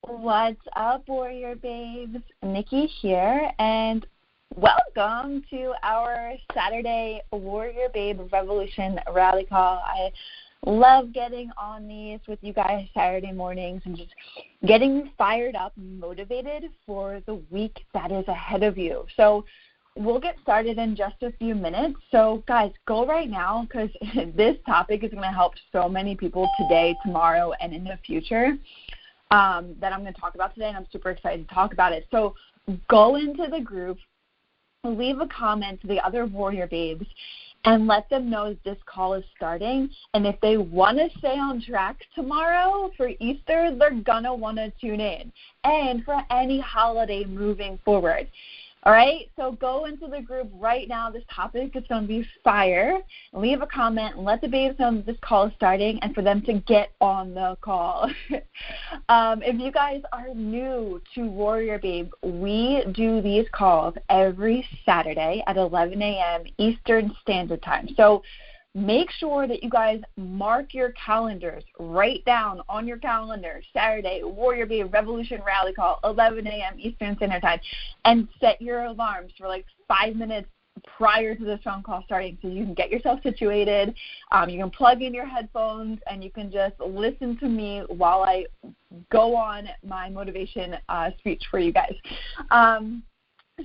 What's up, Warrior Babes? Nikki here, and welcome to our Saturday Warrior Babe Revolution Rally Call. I love getting on these with you guys Saturday mornings and just getting you fired up and motivated for the week that is ahead of you. So we'll get started in just a few minutes. So, guys, go right now because this topic is going to help so many people today, tomorrow, and in the future. That I'm going to talk about today, and I'm super excited to talk about it. So go into the group, leave a comment to the other Warrior Babes, and let them know this call is starting. And if they want to stay on track tomorrow for Easter, they're going to want to tune in, and for any holiday moving forward. All right, so go into the group right now. This topic is going to be fire. Leave a comment and let the babes know that this call is starting and for them to get on the call. If you guys are new to Warrior Babe, we do these calls every Saturday at 11 a.m. Eastern Standard Time. So make sure that you guys mark your calendars, write down on your calendar, Saturday, Warrior Babe Revolution Rally Call, 11 a.m. Eastern Standard Time, and set your alarms for like 5 minutes prior to this phone call starting so you can get yourself situated. You can plug in your headphones, and you can just listen to me while I go on my motivation speech for you guys.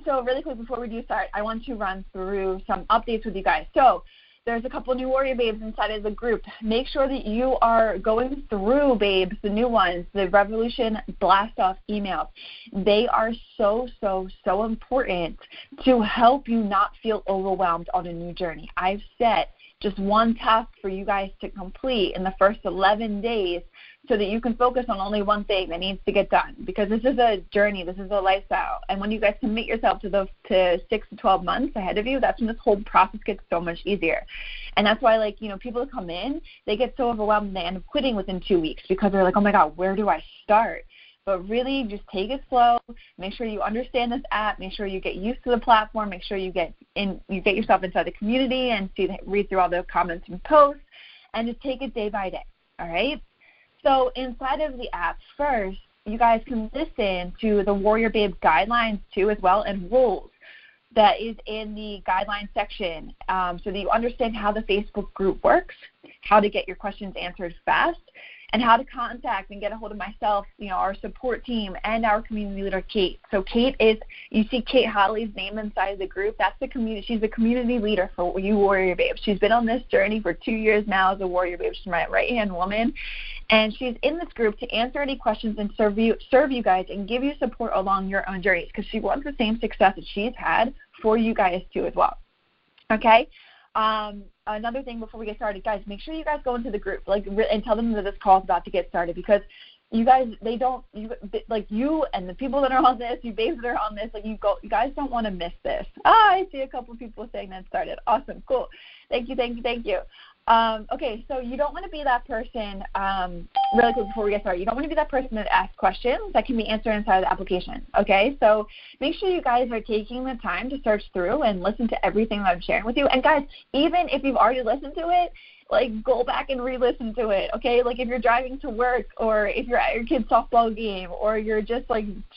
So really quick before we do start, I want to run through some updates with you guys. So there's a couple new Warrior Babes inside of the group. Make sure that you are going through, babes, the new ones, the Revolution Blast-Off emails. They are so important to help you not feel overwhelmed on a new journey. I've set just one task for you guys to complete in the first 11 days so that you can focus on only one thing that needs to get done, because this is a journey, this is a lifestyle. And when you guys commit yourself to 6 to 12 months ahead of you, that's when this whole process gets so much easier. And that's why, people come in, they get so overwhelmed and they end up quitting within 2 weeks because they're like, oh my God, where do I start? But really, just take it slow. Make sure you understand this app. Make sure you get used to the platform. Make sure you get yourself inside the community and read through all the comments and posts, and just take it day by day. All right. So inside of the app, first, you guys can listen to the Warrior Babe guidelines too, as well, and rules that is in the guidelines section, so that you understand how the Facebook group works, how to get your questions answered fast, and how to contact and get a hold of myself, our support team, and our community leader, Kate. So Kate you see Kate Holley's name inside the group. That's the community. She's the community leader for you Warrior Babes. She's been on this journey for 2 years now as a Warrior Babe. She's my right-hand woman. And she's in this group to answer any questions and serve you guys and give you support along your own journeys, because she wants the same success that she's had for you guys too as well. Okay? Another thing before we get started, guys, make sure you guys go into the group and tell them that this call is about to get started, because you guys, you and the people that are on this, you babes that are on this, you guys don't want to miss this. I see a couple of people saying that started. Awesome, cool. Thank you. Okay, so you don't want to be that person, really quick before we get started, you don't want to be that person that asks questions that can be answered inside of the application, okay? So make sure you guys are taking the time to search through and listen to everything that I'm sharing with you. And guys, even if you've already listened to it, go back and re-listen to it, okay? If you're driving to work, or if you're at your kid's softball game, or you're just,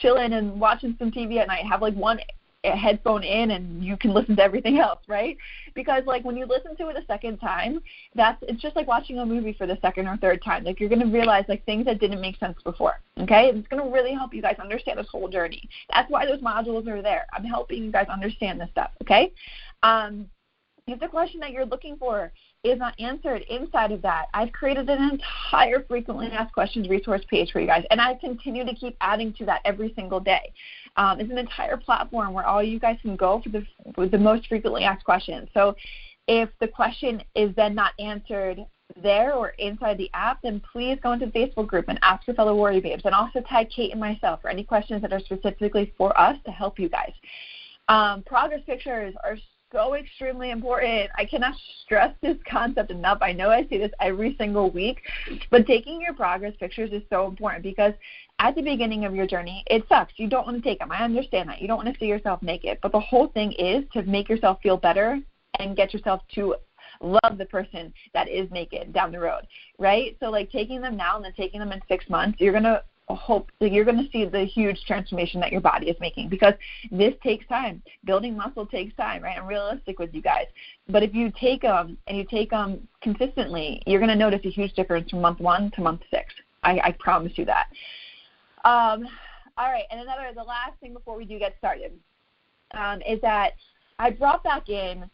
chilling and watching some TV at night, have, one headphone in and you can listen to everything else, right? Because when you listen to it a second time, it's just like watching a movie for the second or third time. You're going to realize things that didn't make sense before, okay? And it's going to really help you guys understand this whole journey. That's why those modules are there. I'm helping you guys understand this stuff, okay? If the question that you're looking for is not answered inside of that, I've created an entire frequently asked questions resource page for you guys, and I continue to keep adding to that every single day. It's an entire platform where all you guys can go for the most frequently asked questions. So if the question is then not answered there or inside the app, then please go into the Facebook group and ask your fellow Warrior Babes, and also tag Kate and myself for any questions that are specifically for us to help you guys. Progress pictures are so extremely important. I cannot stress this concept enough. I know I say this every single week, but taking your progress pictures is so important, because at the beginning of your journey, it sucks. You don't want to take them. I understand that. You don't want to see yourself naked, but the whole thing is to make yourself feel better and get yourself to love the person that is naked down the road, right? So taking them now and then taking them in 6 months, you're going to hope that you're going to see the huge transformation that your body is making, because this takes time. Building muscle takes time, right? I'm realistic with you guys. But if you take them and you take them consistently, you're going to notice a huge difference from month 1 to month 6. I promise you that. All right, and the last thing before we do get started is that I brought back in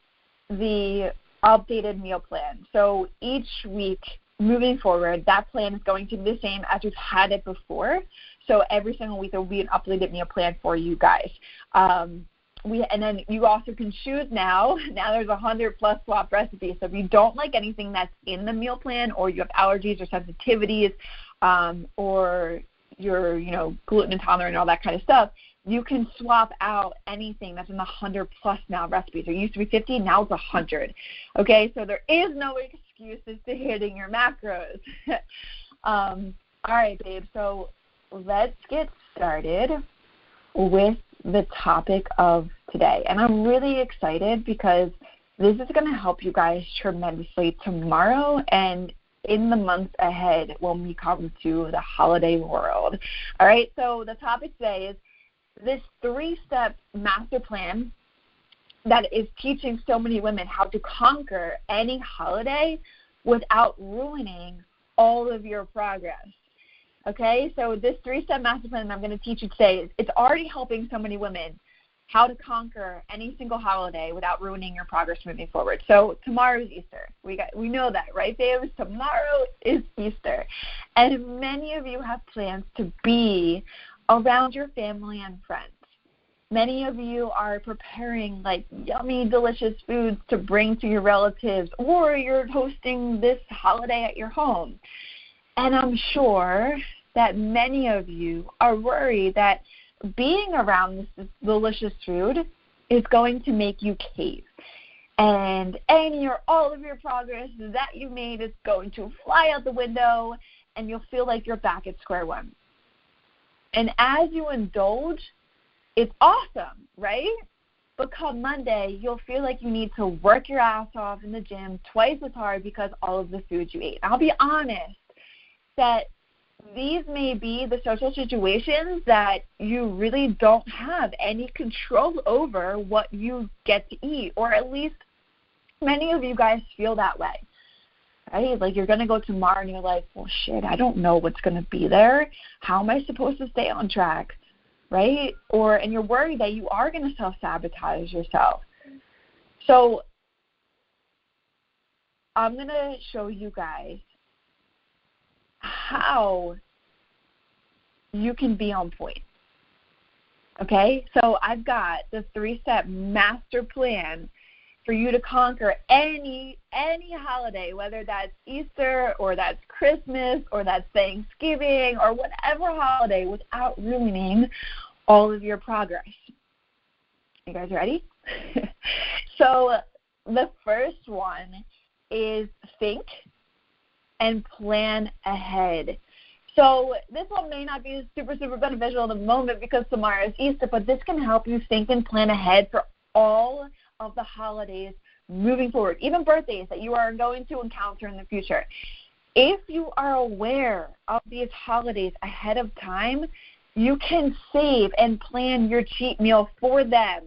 the updated meal plan. So each week moving forward, that plan is going to be the same as we've had it before. So every single week there will be an updated meal plan for you guys. And then you also can choose now. Now there's 100+ swap recipes. So if you don't like anything that's in the meal plan, or you have allergies or sensitivities, or you're, gluten intolerant and all that kind of stuff, you can swap out anything that's in the 100+ now recipes. It used to be 50, now it's 100. Okay, so there is no excuses to hitting your macros. All right, babe, so let's get started with the topic of today. And I'm really excited because this is going to help you guys tremendously tomorrow and in the months ahead when we come to the holiday world. All right, so the topic today is this 3-step master plan that is teaching so many women how to conquer any holiday without ruining all of your progress. Okay, so this 3-step master plan that I'm going to teach you today, it's already helping so many women how to conquer any single holiday without ruining your progress moving forward. So tomorrow is Easter. We know that, right, babes? Tomorrow is Easter. And many of you have plans to be around your family and friends. Many of you are preparing like yummy, delicious foods to bring to your relatives, or you're hosting this holiday at your home. And I'm sure that many of you are worried that being around this delicious food is going to make you cave. And all of your progress that you made is going to fly out the window, and you'll feel like you're back at square one. And as you indulge, it's awesome, right? But come Monday, you'll feel like you need to work your ass off in the gym twice as hard because all of the food you ate. I'll be honest that these may be the social situations that you really don't have any control over what you get to eat, or at least many of you guys feel that way. Right? Like you're going to go tomorrow and you're like, well, shit, I don't know what's going to be there. How am I supposed to stay on track? Right? And you're worried that you are going to self-sabotage yourself. So I'm going to show you guys how you can be on point. Okay? So I've got the 3-step master plan for you to conquer any holiday, whether that's Easter or that's Christmas or that's Thanksgiving or whatever holiday, without ruining all of your progress. You guys ready? So the first one is think and plan ahead. So this one may not be super, super beneficial in the moment because tomorrow is Easter, but this can help you think and plan ahead for all of the holidays moving forward, even birthdays that you are going to encounter in the future. If you are aware of these holidays ahead of time, you can save and plan your cheat meal for them.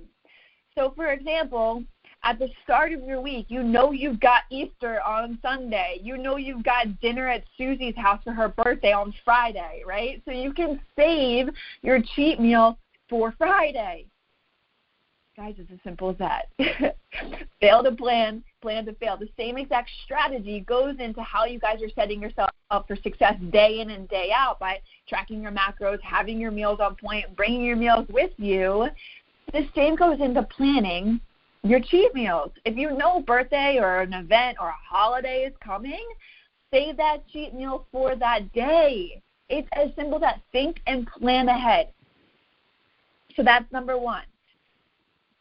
So, for example, at the start of your week, you know you've got Easter on Sunday. You know you've got dinner at Susie's house for her birthday on Friday, right? So you can save your cheat meal for Friday. Guys, it's as simple as that. Fail to plan, plan to fail. The same exact strategy goes into how you guys are setting yourself up for success day in and day out by tracking your macros, having your meals on point, bringing your meals with you. The same goes into planning your cheat meals. If you know a birthday or an event or a holiday is coming, save that cheat meal for that day. It's as simple as that. Think and plan ahead. So that's number one.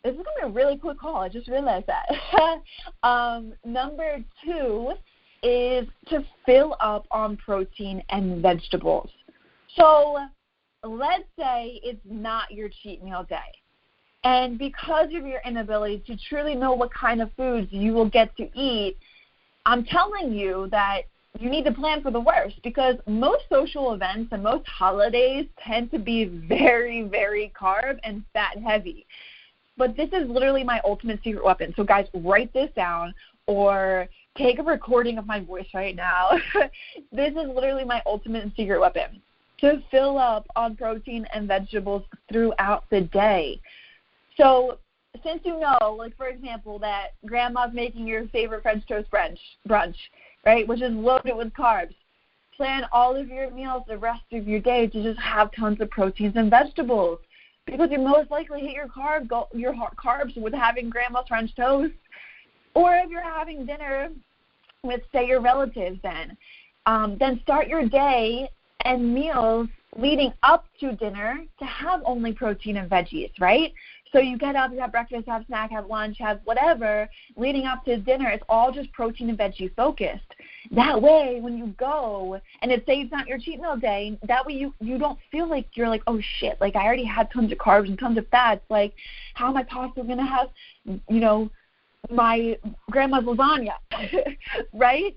This is going to be a really quick call. I just realized that. Number two is to fill up on protein and vegetables. So let's say it's not your cheat meal day. And because of your inability to truly know what kind of foods you will get to eat, I'm telling you that you need to plan for the worst, because most social events and most holidays tend to be very, very carb and fat heavy. But this is literally my ultimate secret weapon. So guys, write this down or take a recording of my voice right now. This is literally my ultimate secret weapon, to fill up on protein and vegetables throughout the day. So since you know, like for example, that grandma's making your favorite French toast brunch, right, which is loaded with carbs, plan all of your meals the rest of your day to just have tons of proteins and vegetables, because you most likely hit your carbs with having grandma's French toast, or if you're having dinner with, say, your relatives, then start your day and meals leading up to dinner to have only protein and veggies, right? So you get up, you have breakfast, have snack, have lunch, have whatever, leading up to dinner, it's all just protein and veggie focused. That way, when you go, and say it's not your cheat meal day, that way you don't feel like you're like, oh shit, like I already had tons of carbs and tons of fats, like how am I possibly going to have, my grandma's lasagna, right?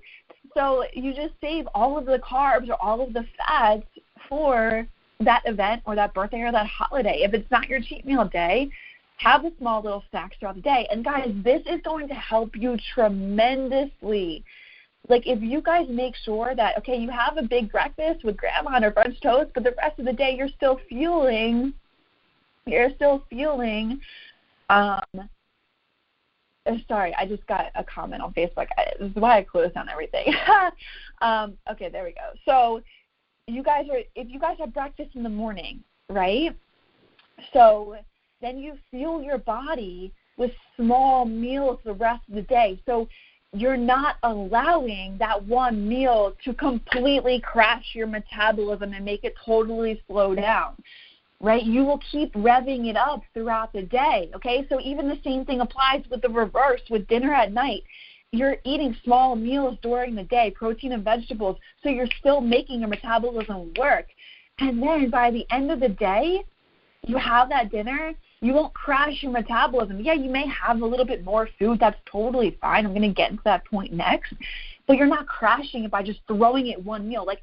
So you just save all of the carbs or all of the fats for that event or that birthday or that holiday. If it's not your cheat meal day, have a small little snacks throughout the day. And guys, this is going to help you tremendously. Like if you guys make sure that, okay, you have a big breakfast with grandma and her French toast, but the rest of the day you're still feeling, sorry, I just got a comment on Facebook. This is why I closed down everything. Okay, there we go. So if you guys have breakfast in the morning, right? So then you fuel your body with small meals the rest of the day. So you're not allowing that one meal to completely crash your metabolism and make it totally slow down, right? You will keep revving it up throughout the day, okay? So even the same thing applies with the reverse, with dinner at night. You're eating small meals during the day, protein and vegetables, so you're still making your metabolism work. And then by the end of the day, you have that dinner, you won't crash your metabolism. Yeah, you may have a little bit more food. That's totally fine. I'm going to get into that point next. But you're not crashing it by just throwing it one meal. Like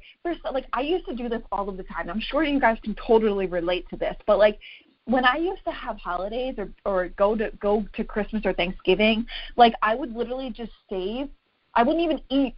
I used to do this all of the time. I'm sure you guys can totally relate to this. But like when I used to have holidays or go to Christmas or Thanksgiving, like I would literally just save. I wouldn't even eat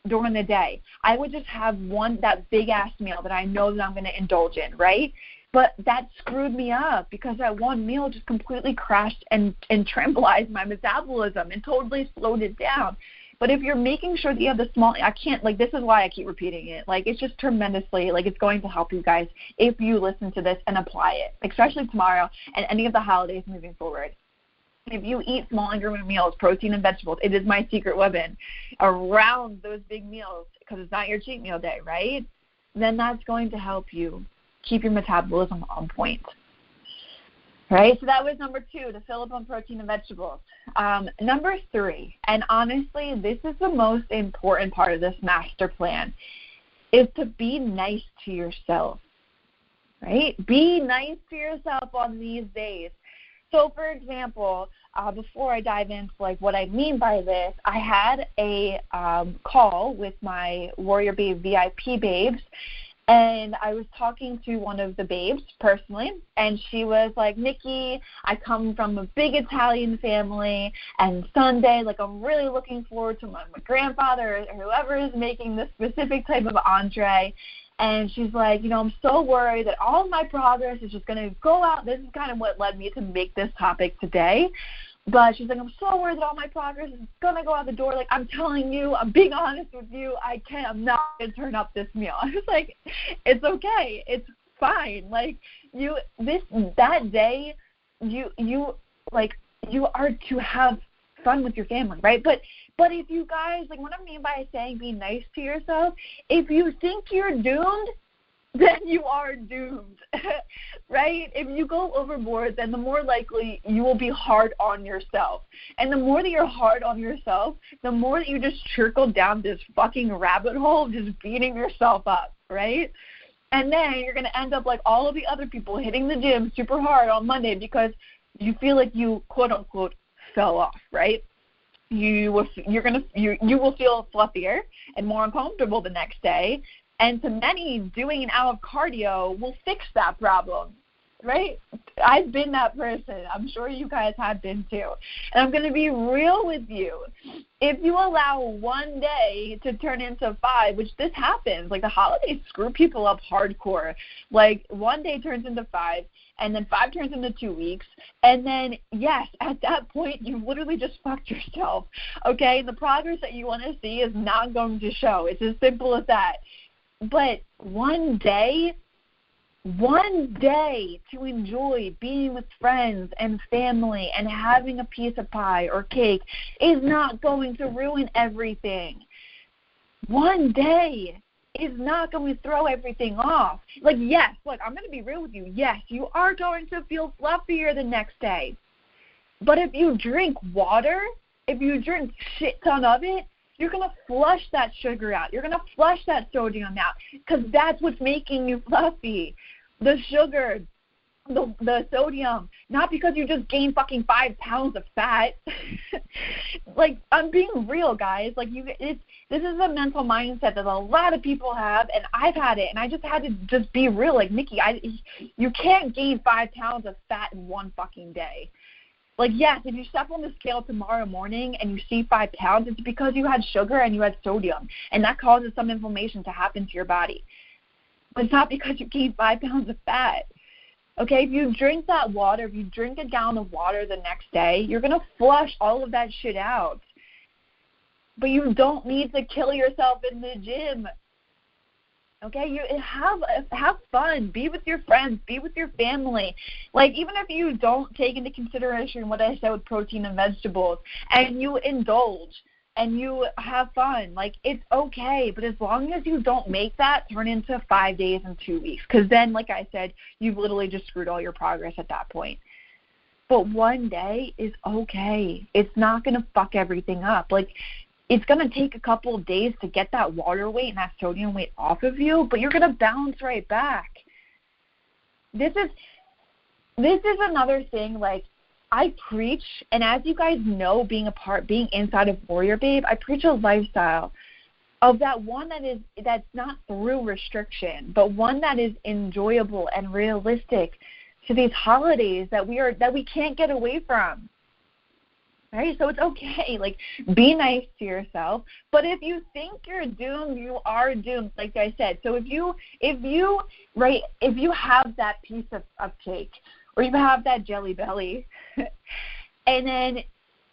during the day. I would just have that big ass meal that I know that I'm going to indulge in, right? But that screwed me up because that one meal just completely crashed and trembleized my metabolism and totally slowed it down. But if you're making sure that you have the small, this is why I keep repeating it. Like, it's just tremendously, it's going to help you guys if you listen to this and apply it, especially tomorrow and any of the holidays moving forward. If you eat small increment meals, protein and vegetables, it is my secret weapon around those big meals because it's not your cheat meal day, right? Then that's going to help you keep your metabolism on point. Right? So that was number 2, to fill up on protein and vegetables. Number 3, and honestly, this is the most important part of this master plan, is to be nice to yourself. Right? Be nice to yourself on these days. So, for example, before I dive into what I mean by this, I had a call with my WarriorBabe VIP babes, and I was talking to one of the babes personally, and she was like, Nikki, I come from a big Italian family, and Sunday, I'm really looking forward to my grandfather or whoever is making this specific type of entree. And she's like, I'm so worried that all of my progress is just going to go out. This is kind of what led me to make this topic today. But she's like, I'm so worried that all my progress is going to go out the door. I'm telling you, I'm being honest with you. I'm not going to turn up this meal. I was like, it's okay. It's fine. That day, you are to have fun with your family, right? But if you guys, what I mean by saying be nice to yourself, if you think you're doomed, then you are doomed, right? If you go overboard, then the more likely you will be hard on yourself. And the more that you're hard on yourself, the more that you just trickle down this fucking rabbit hole, just beating yourself up, right? And then you're going to end up like all of the other people hitting the gym super hard on Monday because you feel like you, quote unquote, fell off, right? you will feel fluffier and more uncomfortable the next day. And to many, doing an hour of cardio will fix that problem, right? I've been that person. I'm sure you guys have been too. And I'm going to be real with you. If you allow one day to turn into 5, which this happens, like the holidays screw people up hardcore. Like one day turns into 5, and then 5 turns into 2 weeks. And then, yes, at that point, you literally just fucked yourself, okay? The progress that you want to see is not going to show. It's as simple as that. But one day to enjoy being with friends and family and having a piece of pie or cake is not going to ruin everything. One day is not going to throw everything off. Like, yes, look, I'm going to be real with you. Yes, you are going to feel fluffier the next day. But if you drink water, if you drink shit ton of it, you're going to flush that sugar out. You're going to flush that sodium out because that's what's making you fluffy. The sugar, the sodium, not because you just gained fucking 5 pounds of fat. Like, I'm being real, guys. Like, this is a mental mindset that a lot of people have, and I've had it, and I just had to just be real. Like, Nikki, you can't gain 5 pounds of fat in one fucking day. Like, yes, if you step on the scale tomorrow morning and you see 5 pounds, it's because you had sugar and you had sodium, and that causes some inflammation to happen to your body. But it's not because you gained 5 pounds of fat. Okay, if you drink that water, if you drink a gallon of water the next day, you're going to flush all of that shit out. But you don't need to kill yourself in the gym. Okay, you have fun. Be with your friends. Be with your family. Like, even if you don't take into consideration what I said with protein and vegetables, and you indulge and you have fun, like, it's okay. But as long as you don't make that turn into 5 days and 2 weeks, because then, like I said, you've literally just screwed all your progress at that point. But one day is okay. It's not going to fuck everything up. Like, it's going to take a couple of days to get that water weight and that sodium weight off of you, but you're going to bounce right back. This is another thing, like, I preach, and as you guys know, being inside of WarriorBabe, I preach a lifestyle of that one that's not through restriction, but one that is enjoyable and realistic to these holidays that we can't get away from. Right? So it's okay. Like, be nice to yourself. But if you think you're doomed, you are doomed, like I said. So if you have that piece of cake, or you have that jelly belly, and then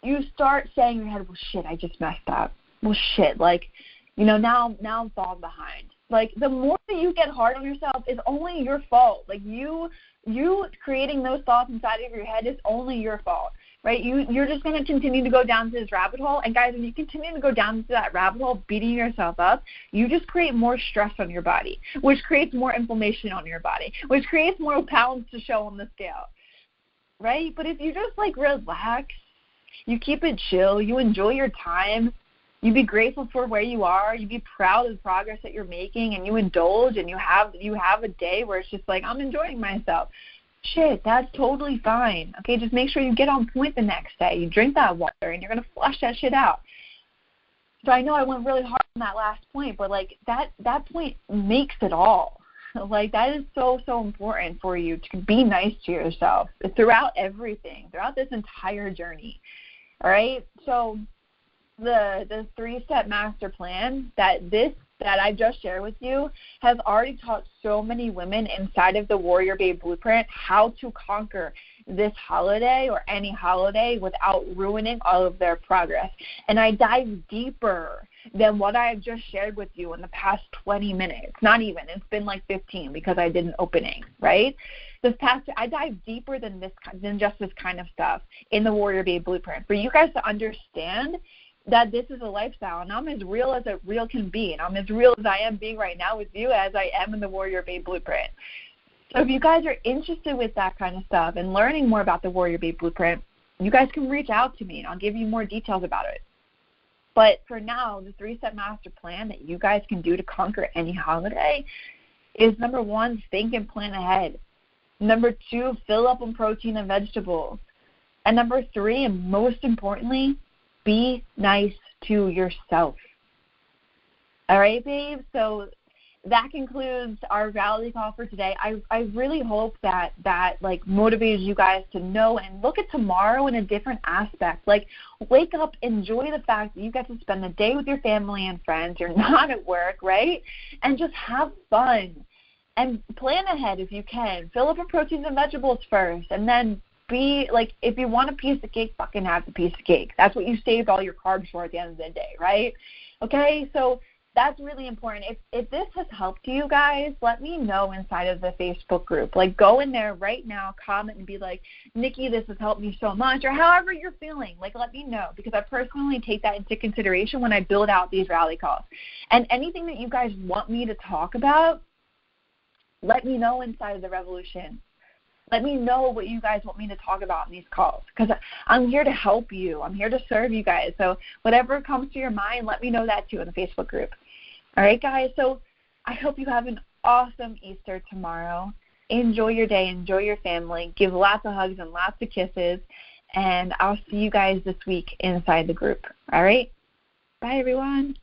you start saying in your head, well, shit, I just messed up. Well, shit, like, now I'm falling behind. Like, the more that you get hard on yourself is only your fault. Like, you creating those thoughts inside of your head is only your fault. Right? You're just going to continue to go down to this rabbit hole. And, guys, when you continue to go down to that rabbit hole, beating yourself up, you just create more stress on your body, which creates more inflammation on your body, which creates more pounds to show on the scale. Right? But if you just, like, relax, you keep it chill, you enjoy your time, you be grateful for where you are, you be proud of the progress that you're making, and you indulge, and you have a day where it's just like, I'm enjoying myself. Shit, that's totally fine. Okay, just make sure you get on point the next day. You drink that water, and you're going to flush that shit out. So I know I went really hard on that last point, but, like, that point makes it all. Like, that is so, so important for you to be nice to yourself throughout everything, throughout this entire journey. All right? So the 3-step master plan that I just shared with you has already taught so many women inside of the WarriorBabe Blueprint how to conquer this holiday or any holiday without ruining all of their progress. And I dive deeper than what I've just shared with you in the past 20 minutes. Not even. It's been like 15 because I did an opening, right? I dive deeper than just this kind of stuff in the WarriorBabe Blueprint for you guys to understand that this is a lifestyle, and I'm as real as it real can be, and I'm as real as I am being right now with you as I am in the WarriorBabe Blueprint. So if you guys are interested with that kind of stuff and learning more about the WarriorBabe Blueprint, you guys can reach out to me, and I'll give you more details about it. But for now, the 3-step master plan that you guys can do to conquer any holiday is, number 1, think and plan ahead. Number 2, fill up on protein and vegetables. And number 3, and most importantly, be nice to yourself. All right, babe? So that concludes our rally call for today. I really hope that like motivated you guys to know and look at tomorrow in a different aspect. Like, wake up, enjoy the fact that you get to spend the day with your family and friends. You're not at work, right? And just have fun and plan ahead if you can. Fill up your proteins and vegetables first, and then be like, if you want a piece of cake, fucking have the piece of cake. That's what you saved all your carbs for at the end of the day, right? Okay, so that's really important. If this has helped you guys, let me know inside of the Facebook group. Like, go in there right now, comment, and be like, Nikki, this has helped me so much, or however you're feeling. Like, let me know, because I personally take that into consideration when I build out these rally calls. And anything that you guys want me to talk about, let me know inside of the Revolution. Let me know what you guys want me to talk about in these calls, because I'm here to help you. I'm here to serve you guys. So whatever comes to your mind, let me know that too in the Facebook group. All right, guys, so I hope you have an awesome Easter tomorrow. Enjoy your day. Enjoy your family. Give lots of hugs and lots of kisses, and I'll see you guys this week inside the group. All right? Bye, everyone.